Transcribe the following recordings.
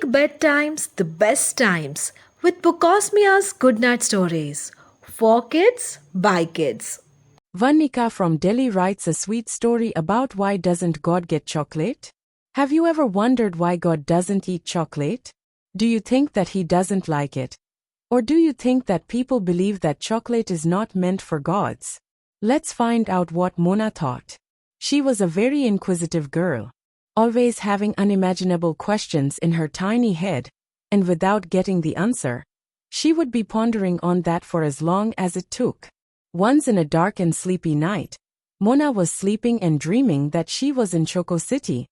Make bedtimes the best times with Bookosmia's Goodnight Stories. For kids, by kids. Varnika from Delhi writes a sweet story about why doesn't God get chocolate? Have you ever wondered why God doesn't eat chocolate? Do you think that he doesn't like it? Or do you think that people believe that chocolate is not meant for gods? Let's find out what Mona thought. She was a very inquisitive girl, always having unimaginable questions in her tiny head, and without getting the answer, she would be pondering on that for as long as it took. Once in a dark and sleepy night, Mona was sleeping and dreaming that she was in Choco City,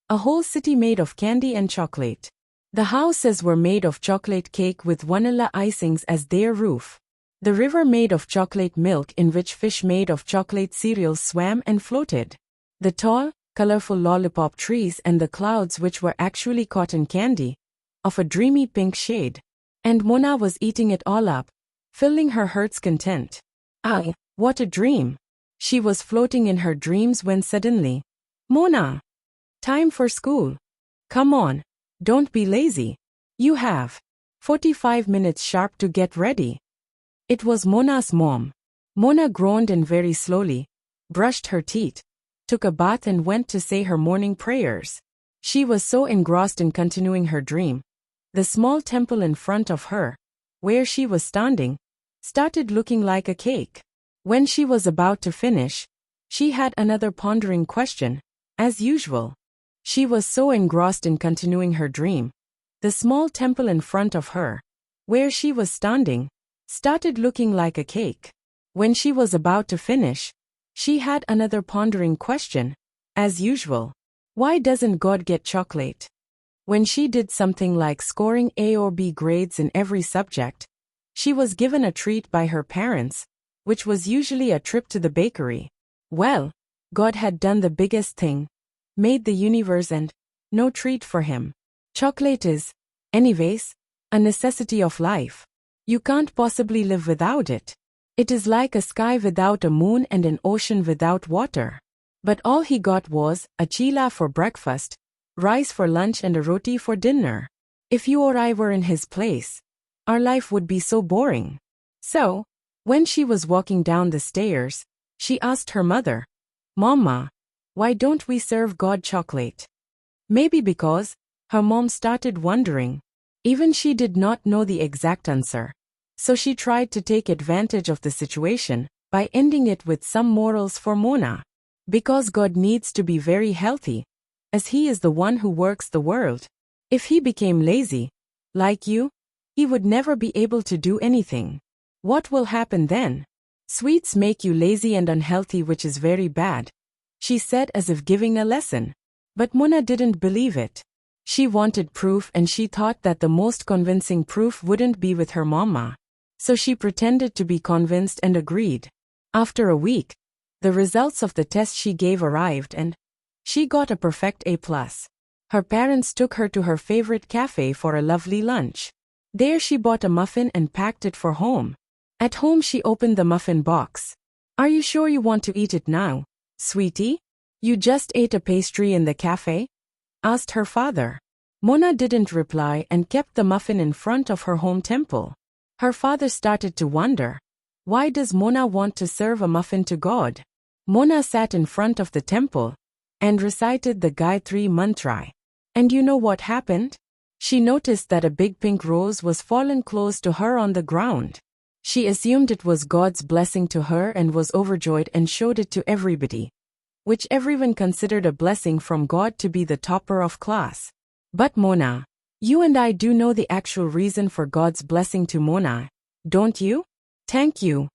a whole city made of candy and chocolate. The houses were made of chocolate cake with vanilla icings as their roof. The river made of chocolate milk in which fish made of chocolate cereals swam and floated. The tall, colorful lollipop trees and the clouds which were actually cotton candy, of a dreamy pink shade. And Mona was eating it all up, filling her heart's content. Ah, what a dream! She was floating in her dreams when suddenly, Mona! Time for school. Come on, don't be lazy. You have 45 minutes sharp to get ready. It was Mona's mom. Mona groaned and very slowly brushed her teeth, took a bath and went to say her morning prayers. She was so engrossed in continuing her dream. The small temple in front of her, where she was standing, started looking like a cake. When she was about to finish, she had another pondering question, as usual. She was so engrossed in continuing her dream. The small temple in front of her, where she was standing, started looking like a cake. When she was about to finish, she had another pondering question, as usual. Why doesn't God get chocolate? When she did something like scoring A or B grades in every subject, she was given a treat by her parents, which was usually a trip to the bakery. Well, God had done the biggest thing, made the universe, and no treat for him. Chocolate is, anyways, a necessity of life. You can't possibly live without it. It is like a sky without a moon and an ocean without water. But all he got was a chila for breakfast, rice for lunch and a roti for dinner. If you or I were in his place, our life would be so boring. So, when she was walking down the stairs, she asked her mother, Mama, why don't we serve God chocolate? Maybe because her mom started wondering. Even she did not know the exact answer. So she tried to take advantage of the situation by ending it with some morals for Mona. Because God needs to be very healthy, as he is the one who works the world. If he became lazy, like you, he would never be able to do anything. What will happen then? Sweets make you lazy and unhealthy, which is very bad, she said as if giving a lesson. But Mona didn't believe it. She wanted proof, and she thought that the most convincing proof wouldn't be with her mama. So she pretended to be convinced and agreed. After a week, the results of the test she gave arrived and she got a perfect A+. Her parents took her to her favorite cafe for a lovely lunch. There she bought a muffin and packed it for home. At home she opened the muffin box. Are you sure you want to eat it now, sweetie? You just ate a pastry in the cafe? Asked her father. Mona didn't reply and kept the muffin in front of her home temple. Her father started to wonder, why does Mona want to serve a muffin to God? Mona sat in front of the temple and recited the Gayatri mantra. And you know what happened? She noticed that a big pink rose was fallen close to her on the ground. She assumed it was God's blessing to her and was overjoyed and showed it to everybody, which everyone considered a blessing from God to be the topper of class. But Mona, you and I do know the actual reason for God's blessing to Mona, don't you? Thank you,